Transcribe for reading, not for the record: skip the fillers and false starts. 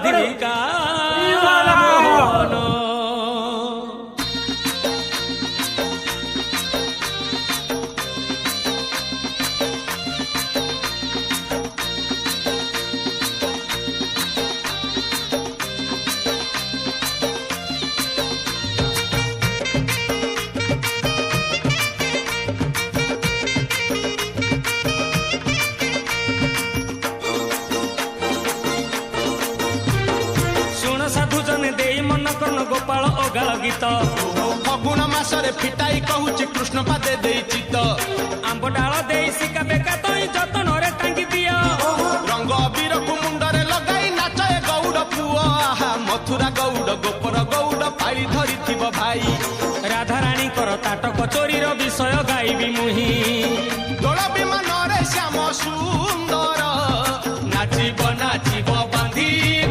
देविका मोहन गोपाल ओगाल गीत फगुण मासरे फिटाई कहूची कृष्ण पादे देइची तो आंब डाल दे सिका बेका तई जतन रे टांगी दिया रंग अबीर को मुंडरे लगाई नाचे गौड़ पुआ मथुरा गौड़ गोपर गौड़ पाई धरी थिब भाई राधा रानी कर ताटक चोरी विषय गाइबी मुहे